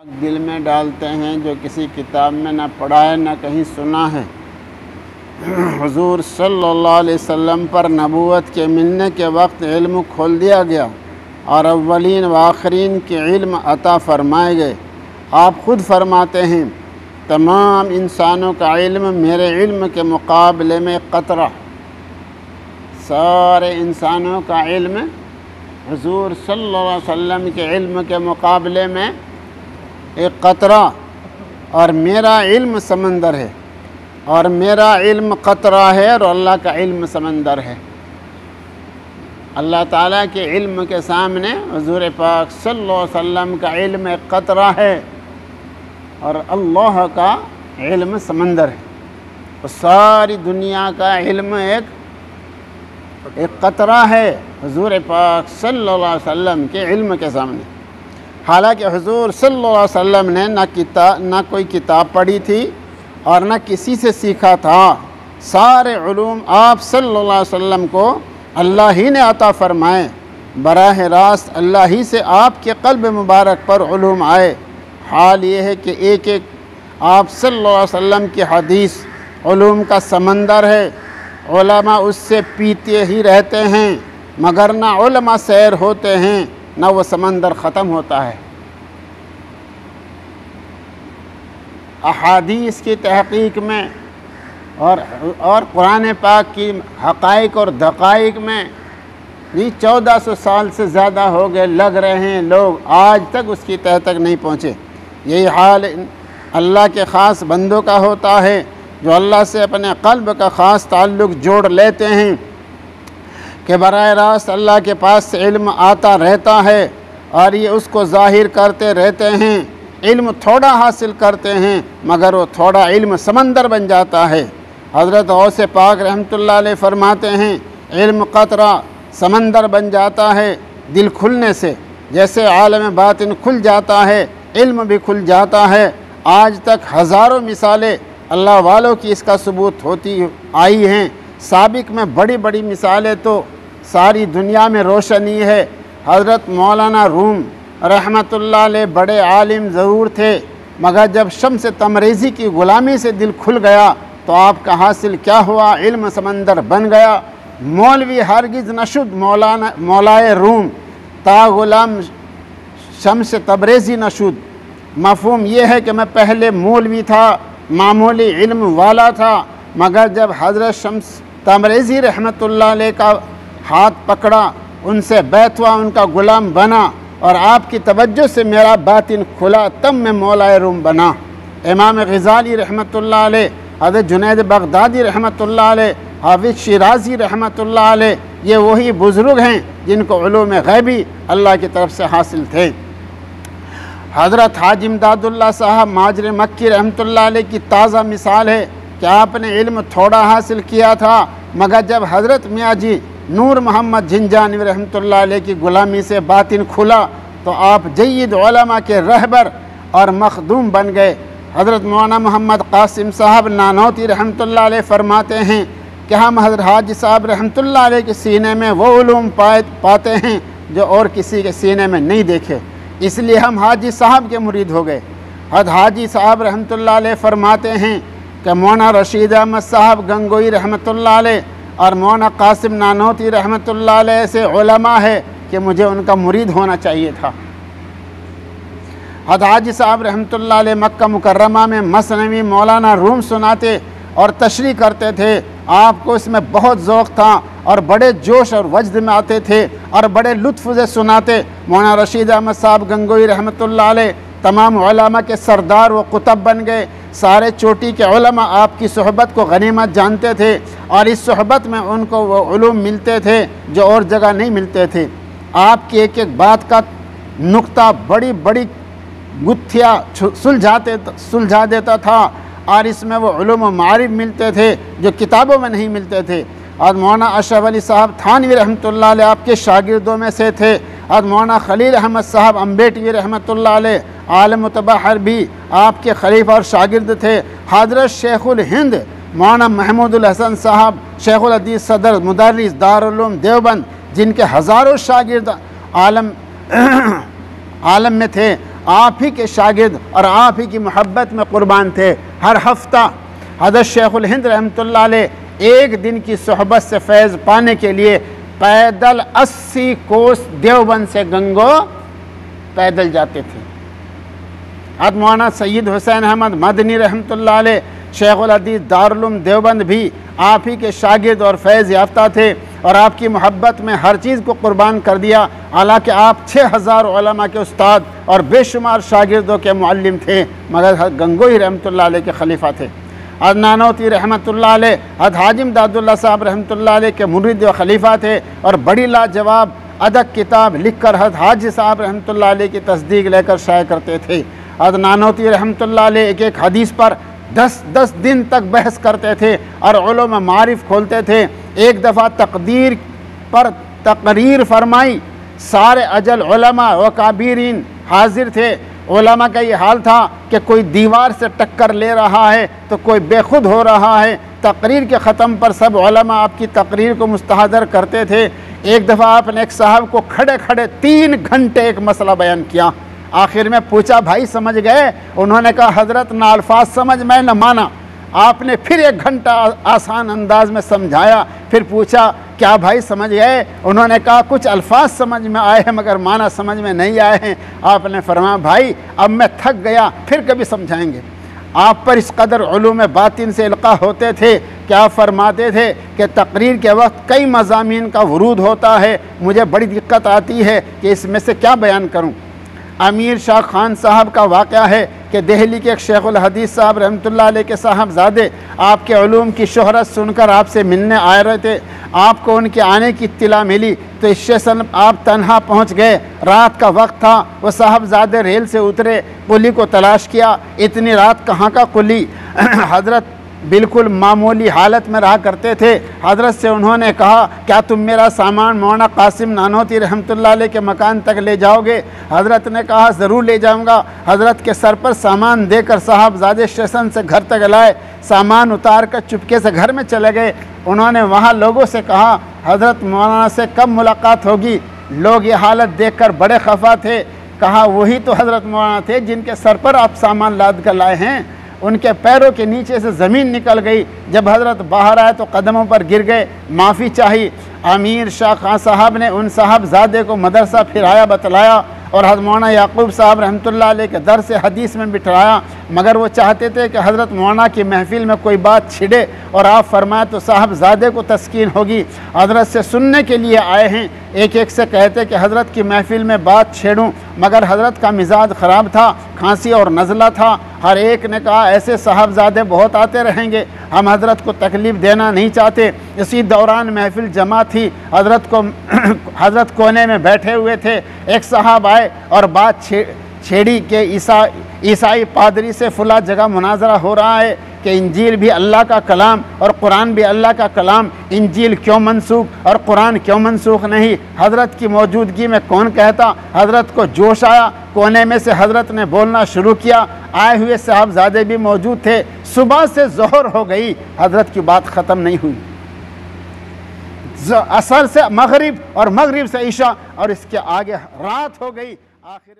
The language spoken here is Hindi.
दिल में डालते हैं जो किसी किताब में ना पढ़ा है ना कहीं सुना है। हुजूर सल्लल्लाहु अलैहि वसल्लम पर नबूवत के मिलने के वक्त इल्म खोल दिया गया और अव्वलीन व आखरीन के इल्म अता फरमाए गए। आप ख़ुद फरमाते हैं तमाम इंसानों का इल्म मेरे इल्म के मुकाबले में क़तरा। सारे इंसानों का इल्म हुजूर सल्लल्लाहु अलैहि वसल्लम के इल्म के मुकाबले में एक क़तरा और मेरा इल्म समंदर है, और मेरा इल्म क़तरा है और अल्लाह का इल्म समंदर है। अल्लाह ताला के इल्म के सामने हुजूर पाक सल्लल्लाहु अलैहि वसल्लम का इल्म एक क़तरा है और अल्लाह का इल्म समंदर है। और सारी दुनिया का इल्म एक क़तरा है हुजूर पाक सल्लल्लाहु अलैहि वसल्लम के इल्म के सामने। हालांकि हुजूर सल्लल्लाहु अलैहि वसल्लम ने ना कोई किताब पढ़ी थी और ना किसी से सीखा था। सारे उलूम आप सल्लल्लाहु अलैहि वसल्लम को अल्लाह ही ने अता फरमाए। बराह रास्त अल्लाह ही से आपके क़ल्ब मुबारक पर उलूम आए। हाल ये है कि एक एक आप सल्लल्लाहु अलैहि वसल्लम की हदीस उलूम का समंदर है। उलमा उससे पीते ही रहते हैं, मगर ना उलमा सैर होते हैं ना वो समंदर ख़त्म होता है। अहादीस की तहक़ीक़ में और कुरान पाक की हक़ाइक़ और दक़ाइक़ में ये 1400 साल से ज़्यादा हो गए लग रहे हैं, लोग आज तक उसकी तह तक नहीं पहुँचे। यही हाल अल्लाह के ख़ास बंदों का होता है जो अल्लाह से अपने क़ल्ब का ख़ास ताल्लुक़ जोड़ लेते हैं कि बराह रास्त अल्लाह के पास से इल्म आता रहता है और ये उसको ज़ाहिर करते रहते हैं। इल्म थोड़ा हासिल करते हैं मगर वो थोड़ा इल्म समंदर बन जाता है। हज़रत गौसे पाक रहमतुल्लाह अलैह फरमाते हैं इल्म क़तरा समंदर बन जाता है दिल खुलने से। जैसे आलम बातिन खुल जाता है इल्म भी खुल जाता है। आज तक हज़ारों मिसालें अल्लाह वालों की इसका सबूत होती आई हैं। साबिक़ में बड़ी बड़ी मिसालें तो सारी दुनिया में रोशनी है। हज़रत मौलाना रूम रहमतुल्लाह अलैह बड़े आलिम ज़रूर थे, मगर जब शम्स तमरीज़ी की ग़ुलामी से दिल खुल गया तो आपका हासिल क्या हुआ, इल्म समंदर बन गया। मौलवी हरगिज़ नशुद मौलाए रूम ता ग़ुलाम शम्स तबरेज़ी नशुद। मफ़हूम ये है कि मैं पहले मौलवी था, मामूली इल्म वाला था, मगर जब हज़रत शम्स तबरेज़ी रहमतुल्लाह अलैह का हाथ पकड़ा, उनसे बैत हुआ, उनका ग़ुलाम बना और आपकी तवज्जो से मेरा बातिन खुला, तब मैं मौलाए रूम बना। इमाम ग़ज़ाली रहमतुल्लाह अलैह, हज़रत जुनैद बग़दादी रहमतुल्लाह अलैह, हाफ़िज़ शिराज़ी रहमतुल्लाह अलैह, ये वही बुज़ुर्ग हैं जिनको उलूम ग़ैबी अल्लाह की तरफ से हासिल थे। हज़रत हाजी इमदादुल्लाह साहब माजर मक्की रहमतुल्लाह अलैह की ताज़ा मिसाल है कि आपने इल्म थोड़ा हासिल किया था, मगर जब हज़रत मियाँ जी नूर मोहम्मद झिंझानी रहमतुल्लाह अलैह की ग़ुलामी से बातिन खुला तो आप जय्यद उलमा के रहबर और मखदूम बन गए। हज़रत मौलाना मोहम्मद कासिम साहब नानौती रहमतुल्लाह अलैह फरमाते हैं कि हम हज़रत हाजी साहब रहमतुल्लाह अलैह के सीने में वो उलूम पाते हैं जो और किसी के सीने में नहीं देखे, इसलिए हम हाजी साहब के मुरीद हो गए। हज़रत हाजी साहब रहमतुल्लाह अलैह फरमाते हैं कि मौलाना रशीद अहमद साहब गंगोई रहमतुल्लाह अलैह और मौलाना कासिम नानौती रहमतुल्लाह अलैह से उलमा है कि मुझे उनका मुरीद होना चाहिए था। हज़रत हाजी साहब रहमतुल्लाह अलैह मक्का मुकर्रमा में मसनवी मौलाना रूम सुनाते और तशरीह करते थे। आपको इसमें बहुत ज़ौक़ था और बड़े जोश और वजद में आते थे और बड़े लुत्फ़ से सुनाते। मौलाना रशीद अहमद साहब गंगोई रहमतुल्लाह अलैह तमाम उलमा के सरदार व कुतब बन गए। सारे चोटी के उलमा आपकी सोहबत को गनीमत जानते थे और इस सोहबत में उनको वो उलूम मिलते थे जो और जगह नहीं मिलते थे। आपकी एक एक बात का नुक्ता बड़ी बड़ी गुत्थियाँ सुलझा देता था और इसमें वो उलूम व मारिफ मिलते थे जो किताबों में नहीं मिलते थे। और मौलाना अशरफ अली साहब थानवी रहमतुल्लाह अलैह आपके शागिर्दों में से थे। और मौलाना खलील अहमद साहब अम्बेटवी रहमतुल्लाह अलैह आलम मुतबहर भी आपके खलीफा और शागिर्द थे। हज़रत शेखुल हिंद मौलाना महमूदुल हसन साहब शेखुल हदीस सदर मुदर्रिस दारुल उलूम देवबंद, जिनके हज़ारों शागिर्द आलम में थे। आप ही के शागिर्द और आप ही की मोहब्बत में कुर्बान थे। हर हफ्ता हज़रत शेखुल हिंद रहमतुल्लाह अलैह एक दिन की सोहबत से फैज़ पाने के लिए पैदल 80 कोस देवबंद से गंगो पैदल जाते थे। हज़रत मौलाना सैयद हुसैन अहमद मदनी रहमतुल्लाह अलैह शेखुल हदीस दारुल उलूम देवबंद भी आप ही के शागिर्द और फैज़ याफ्ता थे और आपकी मोहब्बत में हर चीज़ को कुर्बान कर दिया। हालांकि आप 6000 उलमा के उस्ताद और बेशुमार शागिर्दों के मुअल्लिम थे, मगर गंगोही रहमतुल्लाह अलैह के खलीफा थे। हज़रत नानौती रहमतुल्लाह अलैह हज़रत हाजिम दादुल्लाह साहब रहमतुल्लाह अलैह के मुरीद व खलीफा थे और बड़ी लाजवाब अदक किताब लिखकर हज़रत हाजी साहब रहमतुल्लाह अलैह की तस्दीक लेकर शाये करते थे। हज़रत नानौती रहमतुल्लाह अलैह एक एक हदीस पर 10 दिन तक बहस करते थे और उलूम मारिफ खोलते थे। एक दफ़ा तकदीर पर तकरीर फरमाई, सारे अजल उलमा व काबीरीन हाजिर थे। उलमा का ये हाल था कि कोई दीवार से टक्कर ले रहा है तो कोई बेखुद हो रहा है। तकरीर के ख़त्म पर सब उलमा आपकी तकरीर को मुस्तहदर करते थे। एक दफ़ा आपने एक साहब को खड़े खड़े 3 घंटे एक मसला बयान किया। आखिर में पूछा, भाई समझ गए? उन्होंने कहा, हज़रत ना अल्फाज समझ में न माना। आपने फिर 1 घंटा आसान अंदाज में समझाया। फिर पूछा, क्या भाई समझ गए? उन्होंने कहा, कुछ अल्फाज समझ में आए हैं मगर माना समझ में नहीं आए हैं। आपने फरमाया, भाई अब मैं थक गया, फिर कभी समझाएंगे। आप पर इस कदर उलूम बातिन से इल्का होते थे कि आप फरमाते थे कि तकरीर के वक्त कई मज़ामीन का वरूद होता है, मुझे बड़ी दिक्कत आती है कि इसमें से क्या बयान करूँ। अमीर शाह खान साहब का वाक़या है कि दिल्ली के एक शेखुल हदीस साहब रहमतुल्लाह अलैह के साहबजादे आपके उलूम की शोहरत सुनकर आपसे मिलने आए रहे थे। आपको उनके आने की इत्तिला मिली तो स्टेशन आप तन्हा पहुंच गए। रात का वक्त था। वो साहबजादे रेल से उतरे, कुली को तलाश किया। इतनी रात कहाँ का कुली? हज़रत बिल्कुल मामूली हालत में रहा करते थे। हज़रत से उन्होंने कहा, क्या तुम मेरा सामान मौलाना कासिम नानौती रहमतुल्लाह अलैह के मकान तक ले जाओगे? हज़रत ने कहा, ज़रूर ले जाऊंगा। हज़रत के सर पर सामान देकर साहबजादे स्टेशन से घर तक लाए। सामान उतार कर चुपके से घर में चले गए। उन्होंने वहाँ लोगों से कहा, हज़रत मौलाना से कब मुलाकात होगी? लोग ये हालत देखकर बड़े खफा थे। कहा, वही तो हज़रत मौलाना थे जिनके सर पर आप सामान लाद कर लाए हैं। उनके पैरों के नीचे से ज़मीन निकल गई। जब हज़रत बाहर आए तो कदमों पर गिर गए, माफ़ी चाहिए। अमीर शाह खान साहब ने उन साहबजादे को मदरसा फिराया बतलाया और हज़रत मौलाना याकूब साहब रहमतुल्लाह अलैह के दर से हदीस में बिठाया, मगर वो चाहते थे कि हज़रत मौलाना की महफिल में कोई बात छिड़े और आप फरमाए तो साहबजादे को तस्कीन होगी। हज़रत से सुनने के लिए आए हैं। एक एक से कहते कि हज़रत की महफिल में बात छेड़ूं, मगर हज़रत का मिजाज ख़राब था, खांसी और नज़ला था। हर एक ने कहा, ऐसे साहबजादे बहुत आते रहेंगे, हम हज़रत को तकलीफ़ देना नहीं चाहते। इसी दौरान महफिल जमा थी। हज़रत कोने में बैठे हुए थे। एक साहब आए और बात छेड़ी के ईसाई पादरी से फुला जगह मुनाजरा हो रहा है कि इंजील भी अल्लाह का कलाम और कुरान भी अल्लाह का कलाम, इंजील क्यों मनसूख और कुरान क्यों मनसूख नहीं? हज़रत की मौजूदगी में कौन कहता? हज़रत को जोश आया। कोने में से हज़रत ने बोलना शुरू किया। आए हुए साहबजादे भी मौजूद थे। सुबह से ज़ोहर हो गई, हज़रत की बात ख़त्म नहीं हुई। असर से मगरिब और मगरिब से ईशा और इसके आगे रात हो गई। आखिर